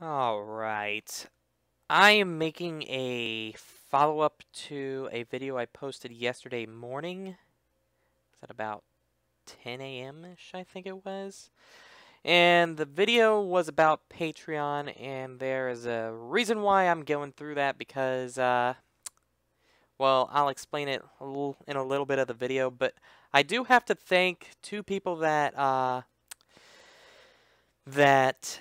Alright. I am making a follow-up to a video I posted yesterday morning. Is that about 10 a.m.-ish, I think it was? And the video was about Patreon, and there is a reason why I'm going through that because, well, I'll explain it in a little bit of the video, but I do have to thank two people that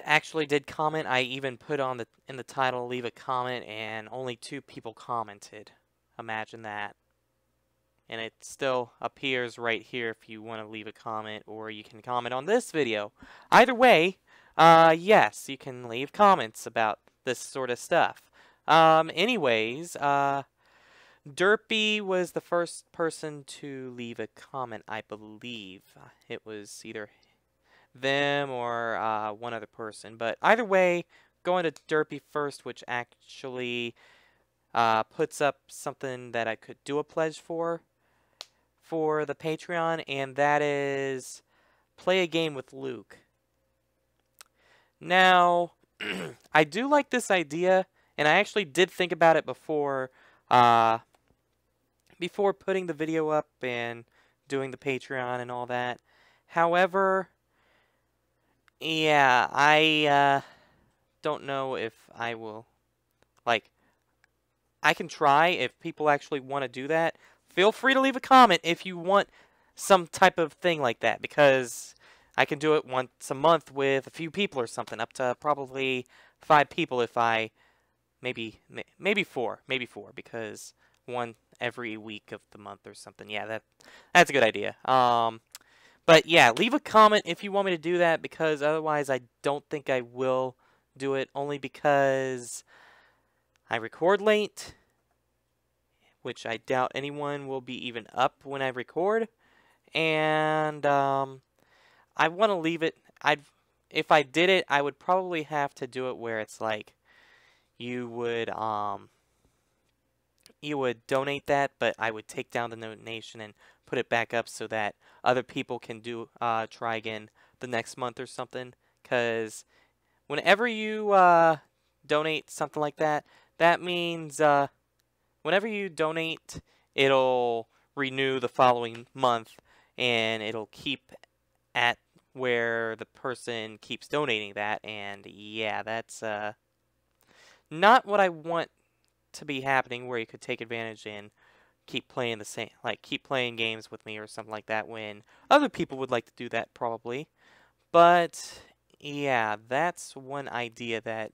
actually did comment. I even put on in the title, leave a comment, and only two people commented. Imagine that. And it still appears right here if you want to leave a comment, or you can comment on this video. Either way, yes, you can leave comments about this sort of stuff. Anyways, Derpy was the first person to leave a comment, I believe. It was either them or one other person. But either way, going to Derpy first, which actually puts up something that I could do a pledge for the Patreon, and that is play a game with Luke. Now, I do like this idea, and I actually did think about it before putting the video up and doing the Patreon and all that. However, yeah, I don't know if I will, like, I can try if people actually want to do that. Feel free to leave a comment if you want some type of thing like that, because I can do it once a month with a few people or something, up to probably 5 people if I, maybe four, because one every week of the month or something. Yeah, that's a good idea. But yeah, leave a comment if you want me to do that, because otherwise I don't think I will do it, only because I record late, which I doubt anyone will be even up when I record, and I want to leave it. If I did it, I would probably have to do it where it's like you would donate that, but I would take down the donation and put it back up so that other people can try again the next month or something. Because whenever you donate something like that, that means whenever you donate, it'll renew the following month, and it'll keep at where the person keeps donating that. And yeah, that's not what I want to be happening, where you could take advantage and keep playing keep playing games with me or something like that, when other people would like to do that probably. But yeah, that's one idea that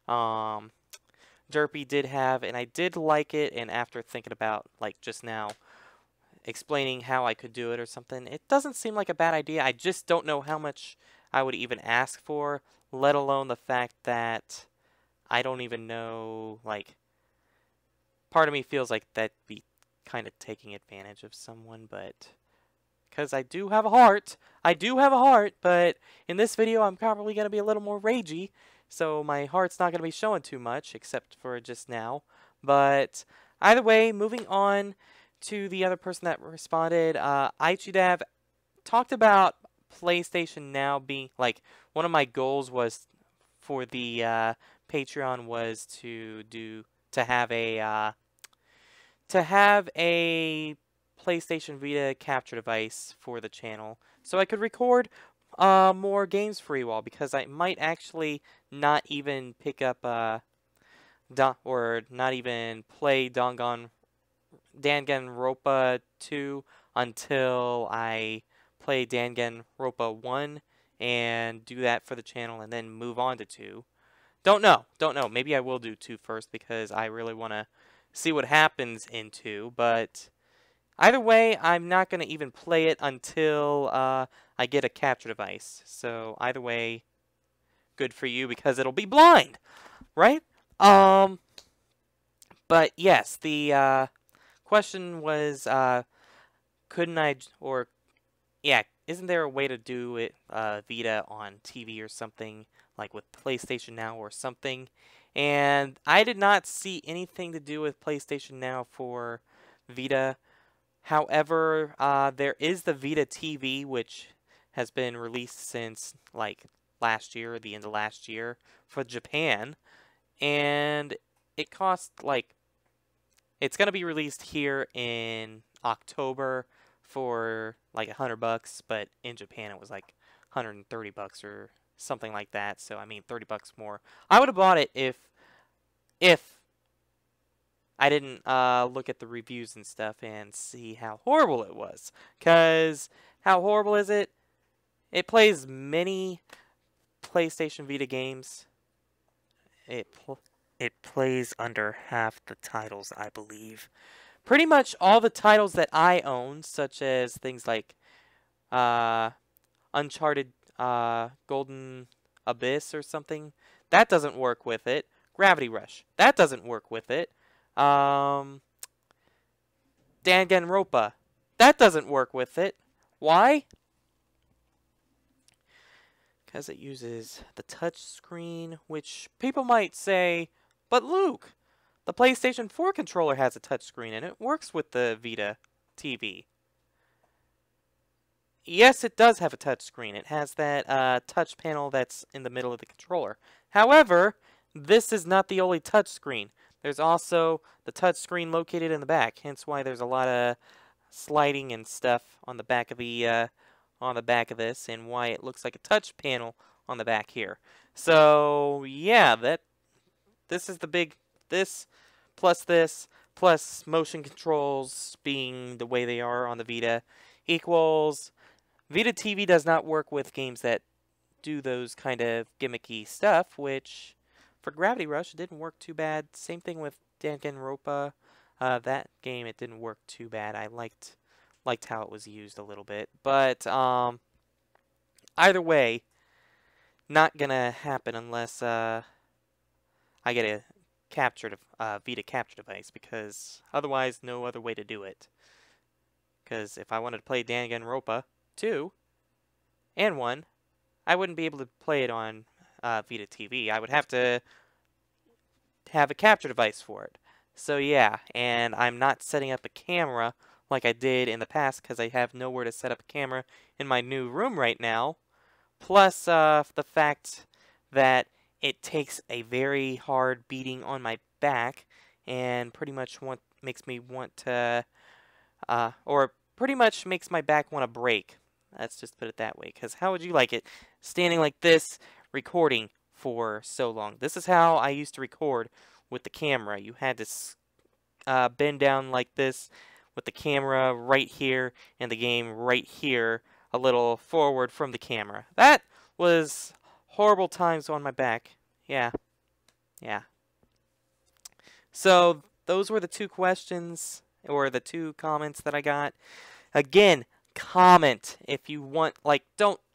Derpy did have, and I did like it. And after thinking about, like, just now explaining how I could do it or something, it doesn't seem like a bad idea. I just don't know how much I would even ask for, let alone the fact that I don't even know, like, part of me feels like that'd be kind of taking advantage of someone, but because I do have a heart, but in this video I'm probably going to be a little more ragey, so my heart's not going to be showing too much, except for just now. But either way, moving on to the other person that responded, Aichidav talked about PlayStation Now being, like, one of my goals was for the Patreon was to have a PlayStation Vita capture device for the channel, so I could record more games for you all, because I might actually not even pick up or not even play Danganronpa 2 until I play Danganronpa 1 and do that for the channel, and then move on to 2. Don't know. Maybe I will do 2 first, because I really want to see what happens in 2. But either way, I'm not going to even play it until I get a capture device. So either way, good for you, because it'll be blind, right? But yes, the question was, couldn't I, or yeah, isn't there a way to do it Vita on TV or something, like with PlayStation Now or something? And I did not see anything to do with PlayStation Now for Vita. However, there is the Vita TV, which has been released since, like, last year, or the end of last year, for Japan. And it cost like, it's going to be released here in October for like $100, but in Japan it was like $130 or something like that. So I mean, $30 more. I would have bought it if I didn't look at the reviews and stuff and see how horrible it was. Because how horrible is it? It plays many PlayStation Vita games. It plays under half the titles, I believe. Pretty much all the titles that I own, such as things like Uncharted Golden Abyss or something, that doesn't work with it. Gravity Rush, that doesn't work with it. Danganronpa, that doesn't work with it. Why? Because it uses the touch screen, which people might say, but Luke, the PlayStation 4 controller has a touch screen and it works with the Vita TV. Yes, it does have a touch screen. It has that touch panel that's in the middle of the controller. However, this is not the only touch screen. There's also the touch screen located in the back, hence why there's a lot of sliding and stuff on the back of this, and why it looks like a touch panel on the back here. So yeah, this is the big this plus motion controls being the way they are on the Vita equals Vita TV does not work with games that do those kind of gimmicky stuff, which for Gravity Rush it didn't work too bad. Same thing with Danganronpa. That game, it didn't work too bad. I liked how it was used a little bit, but either way, not gonna happen unless I get a Vita capture device, because otherwise no other way to do it. Because if I wanted to play Danganronpa 2 and 1, I wouldn't be able to play it on Vita TV. I would have to have a capture device for it. So yeah, and I'm not setting up a camera like I did in the past because I have nowhere to set up a camera in my new room right now. Plus the fact that it takes a very hard beating on my back and pretty much makes me want to, or pretty much makes my back want to break. Let's just put it that way. Because how would you like it standing like this recording for so long? This is how I used to record with the camera. You had to bend down like this with the camera right here and the game right here, a little forward from the camera. That was horrible times on my back. Yeah. So those were the two questions, or the two comments that I got. Again, comment if you want. Like,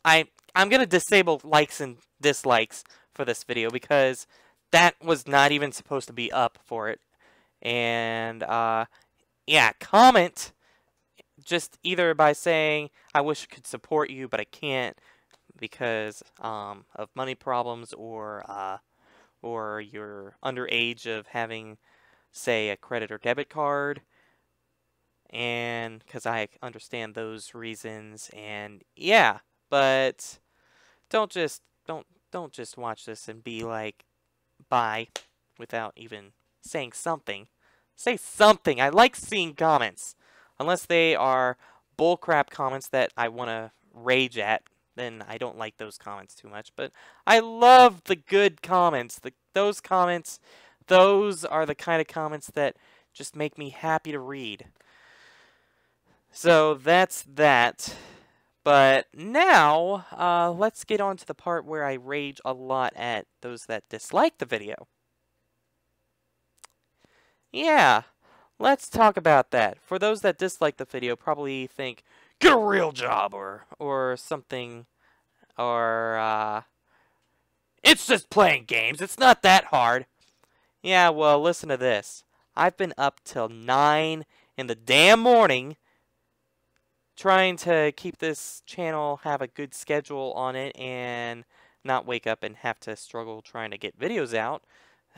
I'm gonna disable likes and dislikes for this video because that was not even supposed to be up for it. And yeah, comment just either by saying I wish I could support you but I can't because of money problems, or you're underage of having, say, a credit or debit card, and because I understand those reasons. And yeah, but don't just watch this and be like bye without even saying something. Say something. I like seeing comments, unless they are bullcrap comments that I want to rage at. Then I don't like those comments too much. But I love the good comments. Those comments, those are the kind of comments that just make me happy to read. So that's that. But now, let's get on to the part where I rage a lot at those that dislike the video. Yeah, let's talk about that. For those that dislike the video, probably think, get a real job, or something, or it's just playing games, it's not that hard. Yeah, well, listen to this. I've been up till 9 in the damn morning trying to keep this channel, have a good schedule on it, and not wake up and have to struggle trying to get videos out.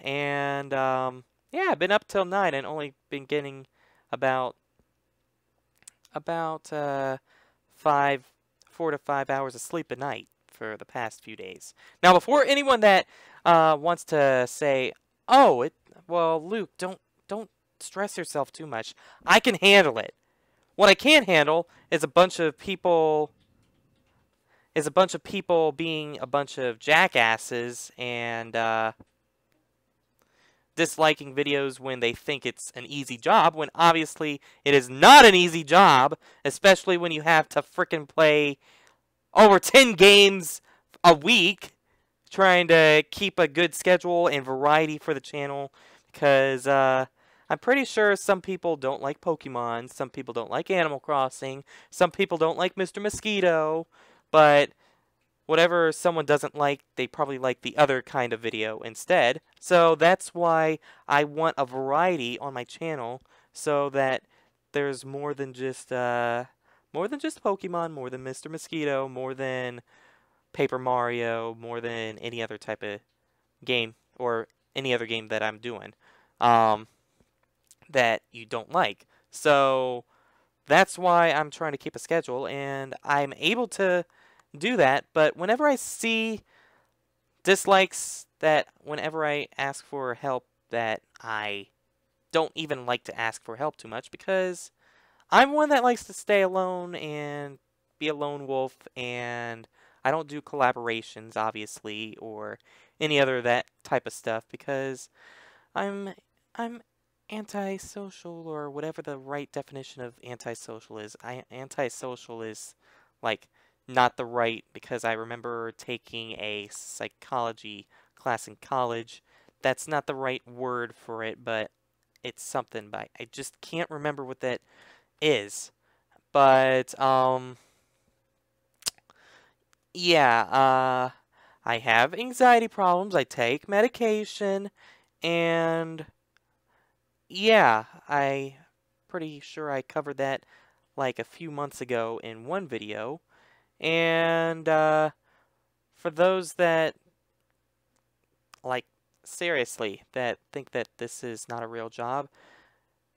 And yeah, I've been up till 9 and only been getting about 4 to 5 hours of sleep a night. for the past few days. Now, before anyone that wants to say, "Oh, well, Luke, don't stress yourself too much. I can handle it." What I can't handle is a bunch of people being a bunch of jackasses and disliking videos when they think it's an easy job, when obviously it is not an easy job, especially when you have to frickin' play over 10 games a week, trying to keep a good schedule and variety for the channel, because I'm pretty sure some people don't like Pokemon, some people don't like Animal Crossing, some people don't like Mr. Mosquito, but whatever someone doesn't like, they probably like the other kind of video instead. So that's why I want a variety on my channel, so that there's more than just Pokemon, more than Mr. Mosquito, more than Paper Mario, more than any other type of game or any other game that I'm doing that you don't like. So that's why I'm trying to keep a schedule, and I'm able to do that. But whenever I see dislikes, that whenever I ask for help, that I don't even like to ask for help too much, because I'm one that likes to stay alone and be a lone wolf, and I don't do collaborations, obviously, or any other that type of stuff, because I'm antisocial, or whatever the right definition of antisocial is. Antisocial is like not the right, because I remember taking a psychology class in college. That's not the right word for it, but it's something, but I just can't remember what that is. But yeah, I have anxiety problems. I take medication, and yeah, I pretty sure I covered that like a few months ago in one video. And for those that, like, seriously, that think that this is not a real job,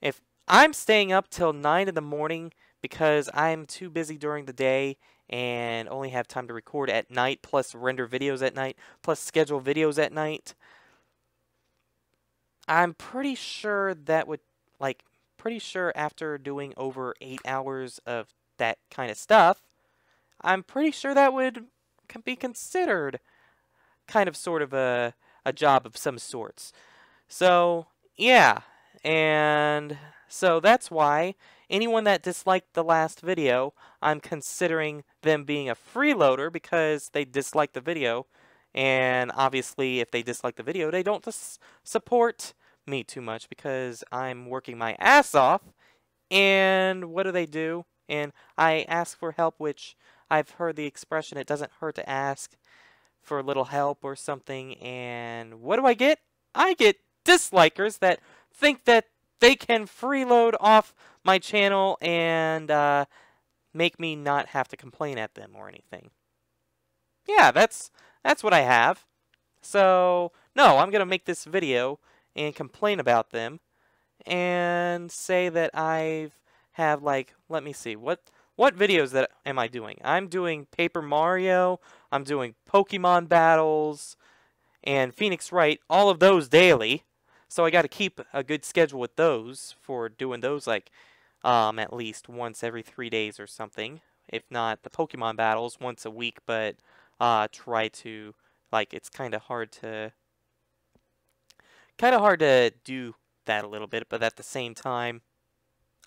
if I'm staying up till 9 in the morning because I'm too busy during the day and only have time to record at night, plus render videos at night, plus schedule videos at night, I'm pretty sure that would, like, pretty sure after doing over 8 hours of that kind of stuff, I'm pretty sure that would be considered kind of sort of a job of some sorts. So, yeah, and so that's why anyone that disliked the last video, I'm considering them being a freeloader because they disliked the video. And obviously, if they dislike the video, they don't support me too much because I'm working my ass off. And what do? And I ask for help, which I've heard the expression, it doesn't hurt to ask for a little help or something. And what do I get? I get dislikers that think that they can freeload off my channel and make me not have to complain at them or anything. Yeah, that's what I have. So, no, I'm going to make this video and complain about them and say that I have, like, let me see, what videos that am I doing? I'm doing Paper Mario, I'm doing Pokemon battles, and Phoenix Wright, all of those daily. So I got to keep a good schedule with those for doing those, like, at least once every 3 days or something. If not the Pokemon battles once a week, but try to, like, it's kind of hard to do that a little bit, but at the same time,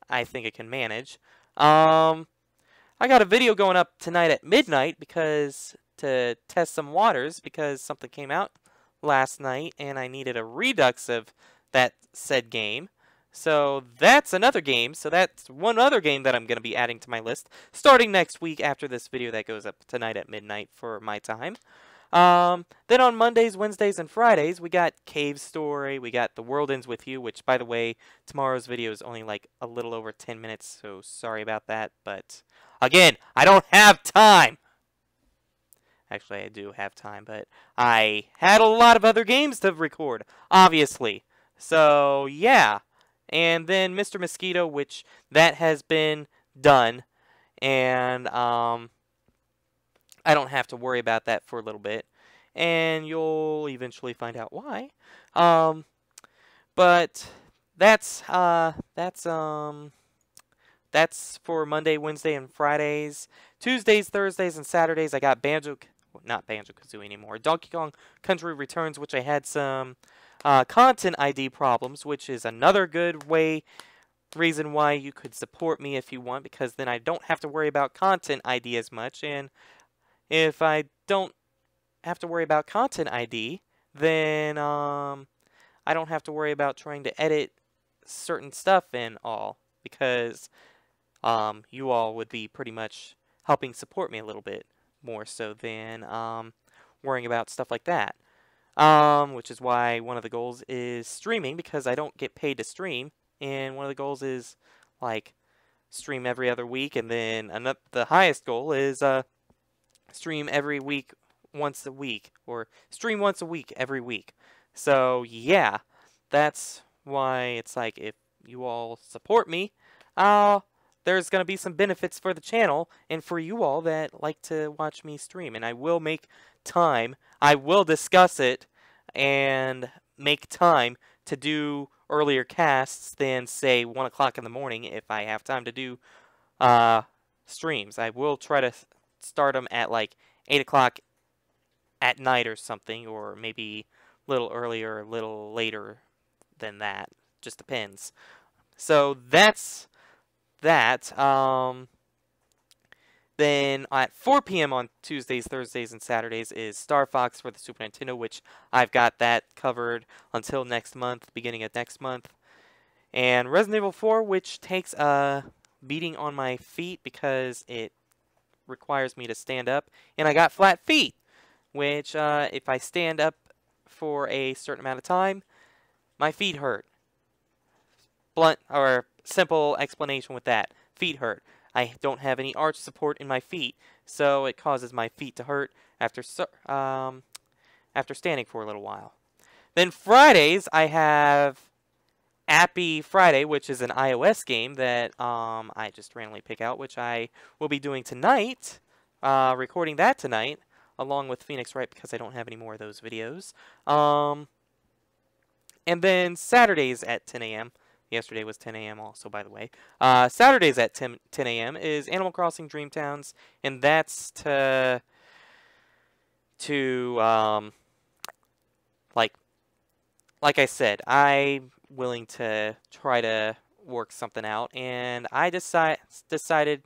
I think I can manage. I got a video going up tonight at midnight because to test some waters because something came out last night and I needed a redux of that said game. So that's another game. So that's one other game that I'm going to be adding to my list starting next week after this video that goes up tonight at midnight for my time. Then on Mondays, Wednesdays, and Fridays, we got Cave Story, we got The World Ends With You, which, by the way, tomorrow's video is only like a little over 10 minutes, so sorry about that, but again, I don't have time! Actually, I do have time, but I had a lot of other games to record, obviously. So, yeah. And then Mr. Mosquito, which that has been done, and, I don't have to worry about that for a little bit, and you'll eventually find out why. Um, but that's for Monday, Wednesday, and Fridays. Tuesdays, Thursdays, and Saturdays, I got not Banjo-Kazooie anymore. Donkey Kong Country Returns, which I had some content ID problems, which is another good reason why you could support me if you want, because then I don't have to worry about content ID as much. And if I don't have to worry about content ID, then I don't have to worry about trying to edit certain stuff and all, because you all would be pretty much helping support me a little bit more so than worrying about stuff like that. Which is why one of the goals is streaming, because I don't get paid to stream, and one of the goals is like stream every other week, and then the highest goal is stream every week, once a week, or stream once a week every week. So yeah, that's why it's like, if you all support me, there's going to be some benefits for the channel and for you all that like to watch me stream. And I will make time. I will discuss it and make time to do earlier casts than, say, 1 o'clock in the morning if I have time to do streams. I will try to start them at like 8 o'clock at night or something, or maybe a little earlier, a little later than that. Just depends. So that's that. Then at 4 p.m. on Tuesdays, Thursdays, and Saturdays is Star Fox for the Super Nintendo, which I've got that covered until next month, beginning of next month. And Resident Evil 4, which takes a beating on my feet because it requires me to stand up, and I got flat feet, which if I stand up for a certain amount of time, my feet hurt. Blunt or simple explanation with that. Feet hurt. I don't have any arch support in my feet, so it causes my feet to hurt after standing for a little while. Then Fridays, I have Appy Friday, which is an iOS game that I just randomly pick out, which I will be doing tonight, recording that tonight, along with Phoenix Wright, because I don't have any more of those videos. And then Saturdays at 10 a.m. Yesterday was 10 a.m. also, by the way. Saturdays at 10 a.m. is Animal Crossing Dream Towns, and that's to like I said, I'm willing to try to work something out, and I decided,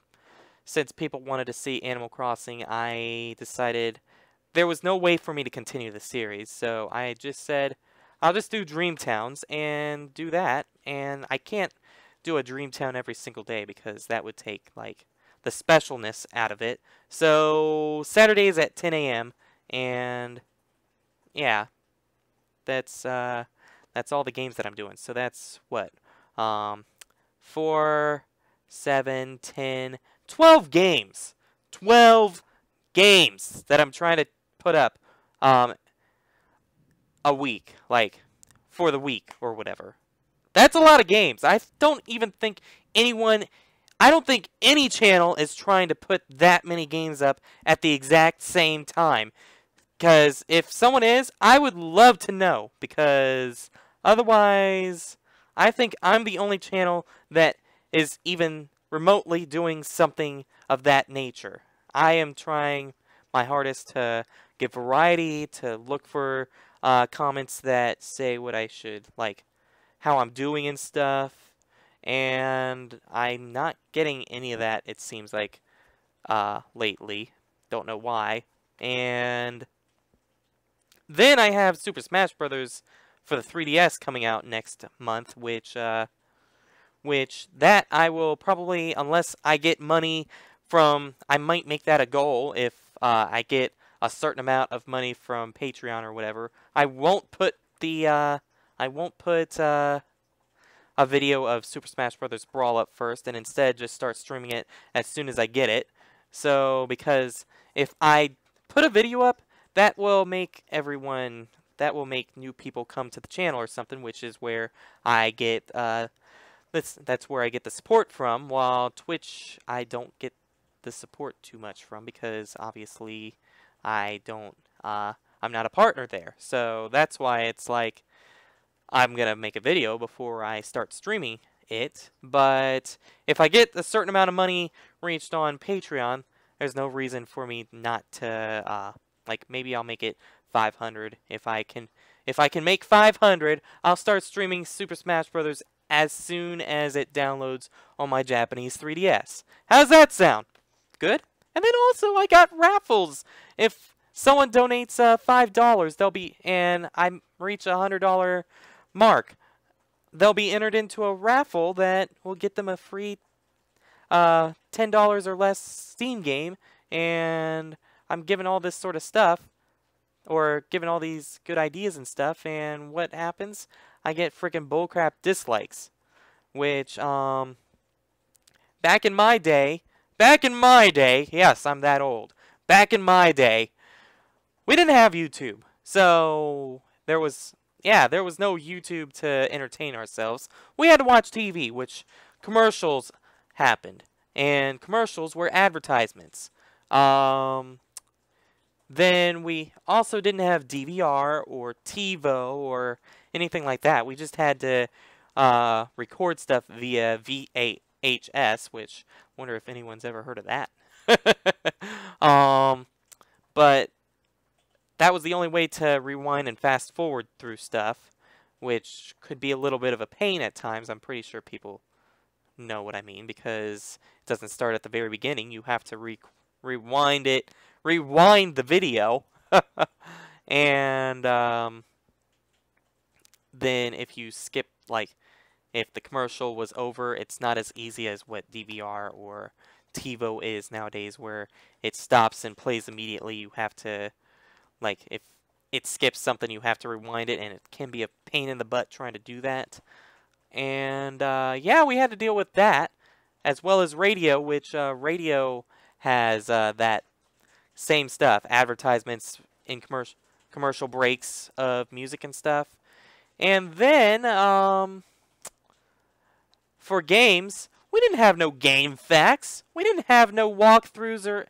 since people wanted to see Animal Crossing, I decided there was no way for me to continue the series, so I just said, I'll just do Dream Towns and do that. And I can't do a Dream Town every single day because that would take like the specialness out of it. So Saturdays at 10 a.m. and yeah, that's all the games that I'm doing. So that's what 4, 7, 10, 12 games. 12 games that I'm trying to put up a week, like for the week or whatever. That's a lot of games. I don't think any channel is trying to put that many games up at the exact same time. Because if someone is, I would love to know. Because otherwise, I think I'm the only channel that is even remotely doing something of that nature. I am trying my hardest to give variety, to look for comments that say what I should, like, how I'm doing and stuff, and I'm not getting any of that, it seems like, lately. Don't know why. And then I have Super Smash Bros. For the 3DS coming out next month, which that I will probably, unless I get money from, I might make that a goal if I get a certain amount of money from Patreon or whatever. I won't put a video of Super Smash Bros. Brawl up first, and instead just start streaming it as soon as I get it. So, because if I put a video up, that will make new people come to the channel or something, which is where I get that's where I get the support from. While Twitch, I don't get the support too much from, because obviously I don't, I'm not a partner there. So that's why it's like I'm gonna make a video before I start streaming it. But if I get a certain amount of money reached on Patreon, there's no reason for me not to, like, maybe I'll make it 500. If I can make 500, I'll start streaming Super Smash Bros. As soon as it downloads on my Japanese 3DS. How's that sound? Good? And then also I got raffles. If someone donates $5, they'll be, and I reach $100 mark, they'll be entered into a raffle that will get them a free $10 or less Steam game. And I'm giving all this sort of stuff, or giving all these good ideas and stuff, and what happens? I get freaking bullcrap dislikes, which, back in my day, yes, I'm that old. Back in my day, we didn't have YouTube. So, there was no YouTube to entertain ourselves. We had to watch TV, which commercials happened. And commercials were advertisements. Then we also didn't have DVR or TiVo or anything like that. We just had to record stuff via VHS, which I wonder if anyone's ever heard of that. But that was the only way to rewind and fast forward through stuff, which could be a little bit of a pain at times. I'm pretty sure people know what I mean, because it doesn't start at the very beginning. You have to rewind the video, and then if you skip, like, if the commercial was over, it's not as easy as what DVR or TiVo is nowadays, where it stops and plays immediately. You have to, like, if it skips something, you have to rewind it, and it can be a pain in the butt trying to do that. And yeah, we had to deal with that, as well as radio, which radio has that same stuff, advertisements in commercial breaks of music and stuff. And then for games, we didn't have no game facts. We didn't have no walkthroughs or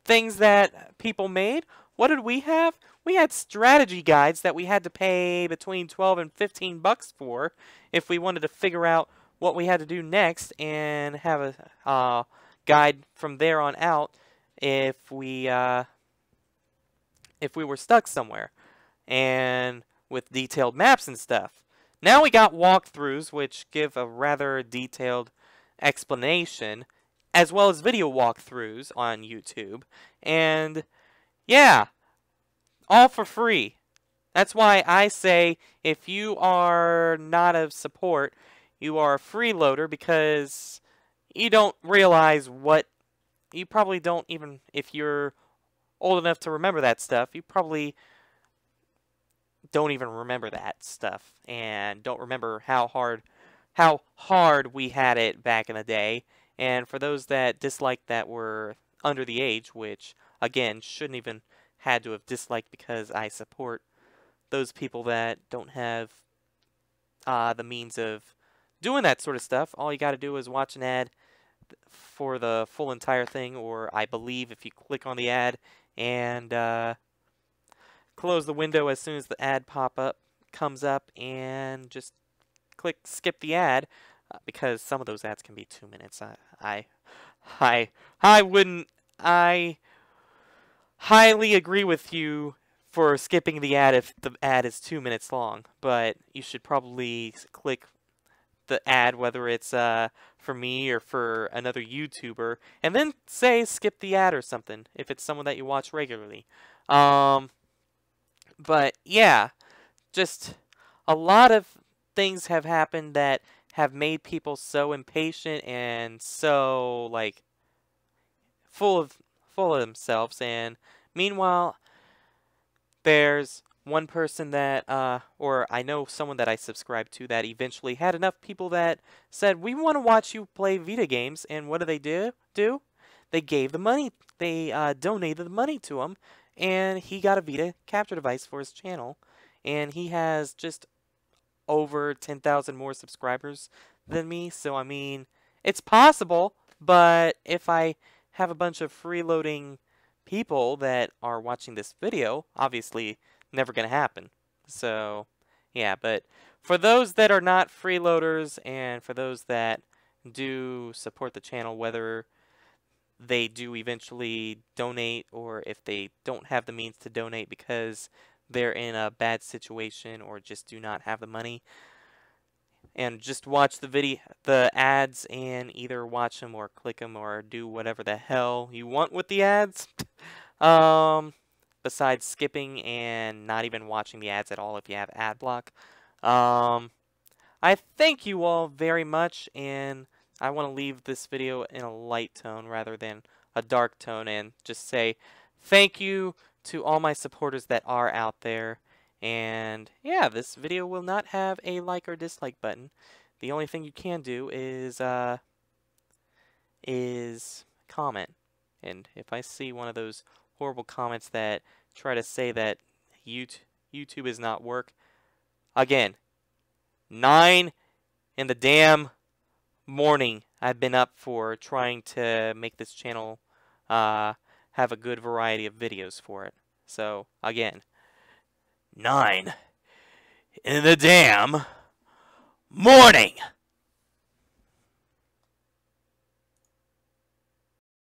things that people made. What did we have? We had strategy guides that we had to pay between 12 and 15 bucks for if we wanted to figure out what we had to do next, and have a guide from there on out if we were stuck somewhere, and with detailed maps and stuff. Now we got walkthroughs, which give a rather detailed explanation, as well as video walkthroughs on YouTube. And yeah, all for free. That's why I say, if you are not of support, you are a freeloader, because you don't realize what, you probably don't even, if you're old enough to remember that stuff, you probably don't even remember that stuff, and don't remember how hard we had it back in the day. And for those that disliked that were under the age, which again shouldn't even had to have disliked, because I support those people that don't have the means of doing that sort of stuff. All you got to do is watch an ad for the full entire thing, or I believe if you click on the ad and close the window as soon as the ad comes up, and just click skip the ad, because some of those ads can be 2 minutes. I highly agree with you for skipping the ad if the ad is 2 minutes long, but you should probably click the ad, whether it's for me or for another YouTuber, and then say skip the ad or something if it's someone that you watch regularly. But yeah, just a lot of things have happened that have made people so impatient and so, like, full of themselves. And meanwhile, there's one person that, or I know someone that I subscribe to, that eventually had enough people that said, we want to watch you play Vita games. And what do they do? They gave the money. They donated the money to him, and he got a Vita capture device for his channel. And he has just over 10,000 more subscribers than me. So, I mean, it's possible, but if I have a bunch of freeloading people that are watching this video. Obviously, never going to happen. So, yeah, but for those that are not freeloaders and for those that do support the channel, whether they do eventually donate or if they don't have the means to donate because they're in a bad situation or just do not have the money, and just watch the ads, and either watch them or click them or do whatever the hell you want with the ads. Besides skipping and not even watching the ads at all if you have ad block. I thank you all very much, and I want to leave this video in a light tone rather than a dark tone, and just say thank you to all my supporters that are out there. And yeah, this video will not have a like or dislike button. The only thing you can do is comment. And if I see one of those horrible comments that try to say that YouTube is not work, again, 9 in the damn morning I've been up for trying to make this channel have a good variety of videos for it. So again, 9 in the damn morning.